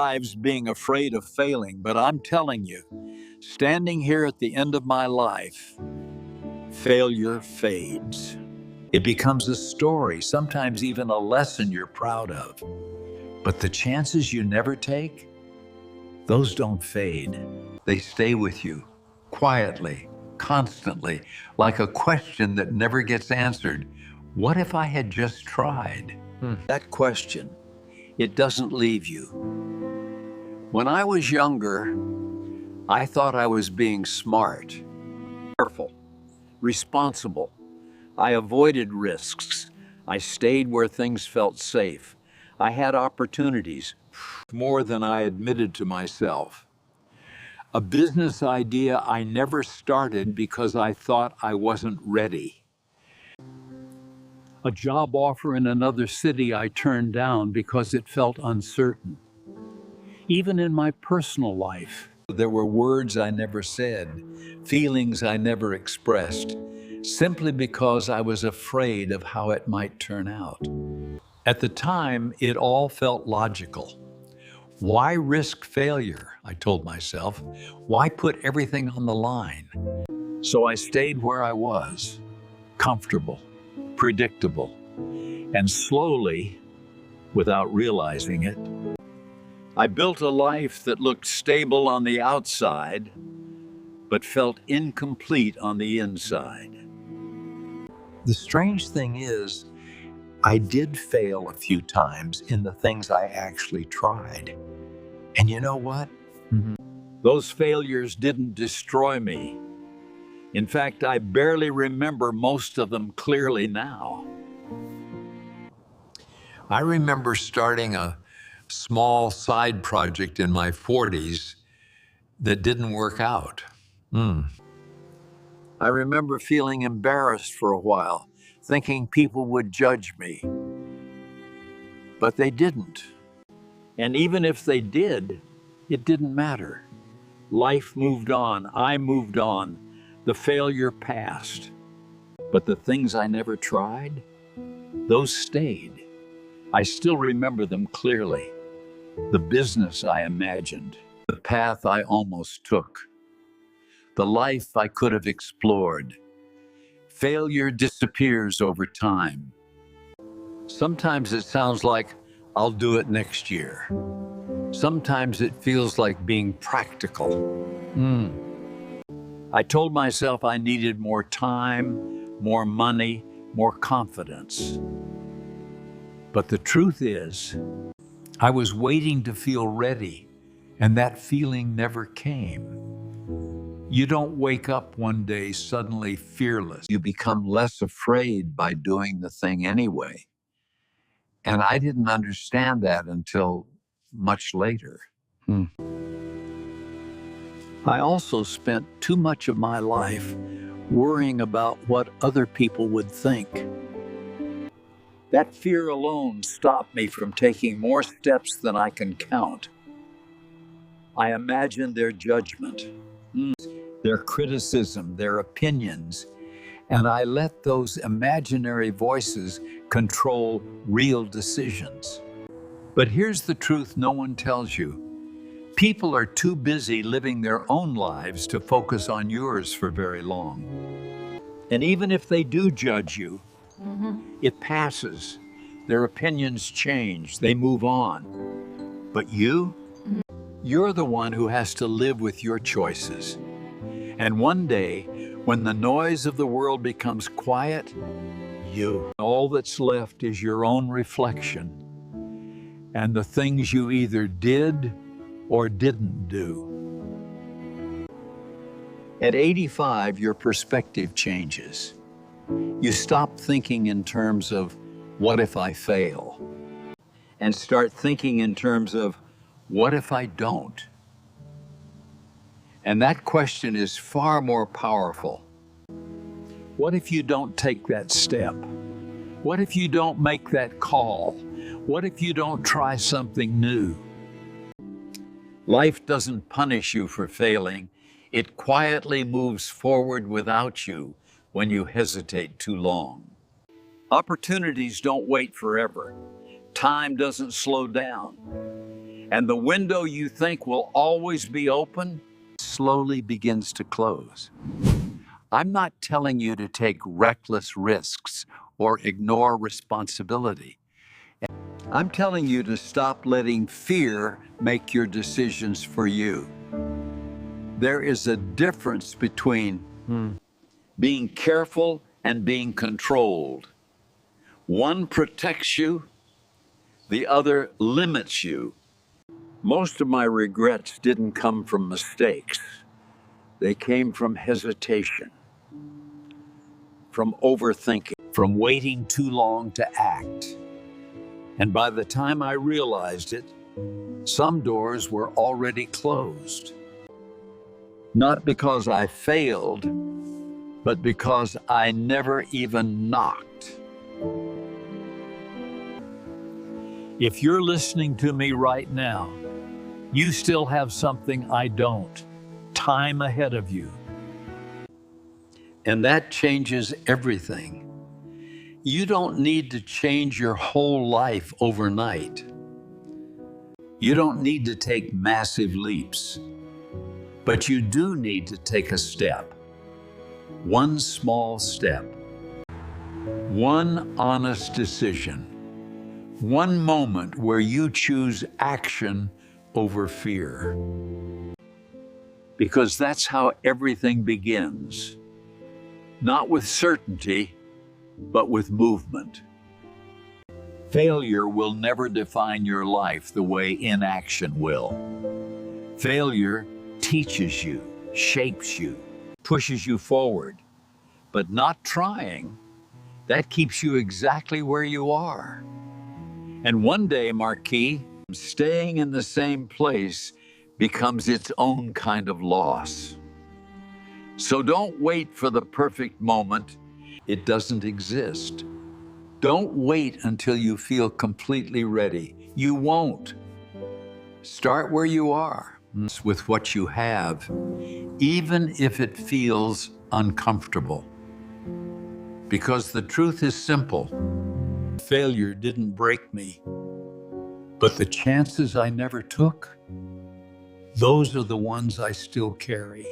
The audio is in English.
lives being afraid of failing, but I'm telling you, standing here at the end of my life, failure fades. It becomes a story, sometimes even a lesson you're proud of. But the chances you never take, those don't fade. They stay with you, quietly, constantly, like a question that never gets answered. What if I had just tried? That question, it doesn't leave you. When I was younger, I thought I was being smart, careful, responsible. I avoided risks. I stayed where things felt safe. I had opportunities, more than I admitted to myself. A business idea I never started because I thought I wasn't ready. A job offer in another city I turned down because it felt uncertain. Even in my personal life, there were words I never said, feelings I never expressed, simply because I was afraid of how it might turn out. At the time, it all felt logical. Why risk failure, I told myself. Why put everything on the line? So I stayed where I was, comfortable, predictable, and slowly, without realizing it, I built a life that looked stable on the outside, but felt incomplete on the inside. The strange thing is, I did fail a few times in the things I actually tried. And you know what? Those failures didn't destroy me. In fact, I barely remember most of them clearly now. I remember starting a small side project in my 40s that didn't work out. I remember feeling embarrassed for a while, thinking people would judge me. But they didn't. And even if they did, it didn't matter. Life moved on, I moved on, the failure passed. But the things I never tried, those stayed. I still remember them clearly. The business I imagined, the path I almost took, the life I could have explored. Failure disappears over time. Sometimes it sounds like, I'll do it next year. Sometimes it feels like being practical. I told myself I needed more time, more money, more confidence. But the truth is, I was waiting to feel ready, and that feeling never came. You don't wake up one day suddenly fearless. You become less afraid by doing the thing anyway. And I didn't understand that until much later. I also spent too much of my life worrying about what other people would think. That fear alone stopped me from taking more steps than I can count. I imagined their judgment, their criticism, their opinions, and I let those imaginary voices control real decisions. But here's the truth no one tells you. People are too busy living their own lives to focus on yours for very long. And even if they do judge you, it passes. Their opinions change, they move on. But you're the one who has to live with your choices. And one day, when the noise of the world becomes quiet, all that's left is your own reflection and the things you either did or didn't do. At 85, your perspective changes. You stop thinking in terms of, what if I fail? And start thinking in terms of, what if I don't? And that question is far more powerful. What if you don't take that step? What if you don't make that call? What if you don't try something new? Life doesn't punish you for failing. It quietly moves forward without you when you hesitate too long. Opportunities don't wait forever. Time doesn't slow down. And the window you think will always be open slowly begins to close. I'm not telling you to take reckless risks or ignore responsibility. I'm telling you to stop letting fear make your decisions for you. There is a difference between being careful and being controlled. One protects you, the other limits you. Most of my regrets didn't come from mistakes. They came from hesitation, from overthinking, from waiting too long to act. And by the time I realized it, some doors were already closed. Not because I failed, but because I never even knocked. If you're listening to me right now, you still have something I don't, time ahead of you. And that changes everything. You don't need to change your whole life overnight. You don't need to take massive leaps, but you do need to take a step. One small step. One honest decision. One moment where you choose action over fear. Because that's how everything begins. Not with certainty, but with movement. Failure will never define your life the way inaction will. Failure teaches you, shapes you, pushes you forward. But not trying, that keeps you exactly where you are. And one day, Marquis, staying in the same place becomes its own kind of loss. So don't wait for the perfect moment. It doesn't exist. Don't wait until you feel completely ready. You won't. Start where you are, with what you have, even if it feels uncomfortable. Because the truth is simple. Failure didn't break me, but the chances I never took, those are the ones I still carry.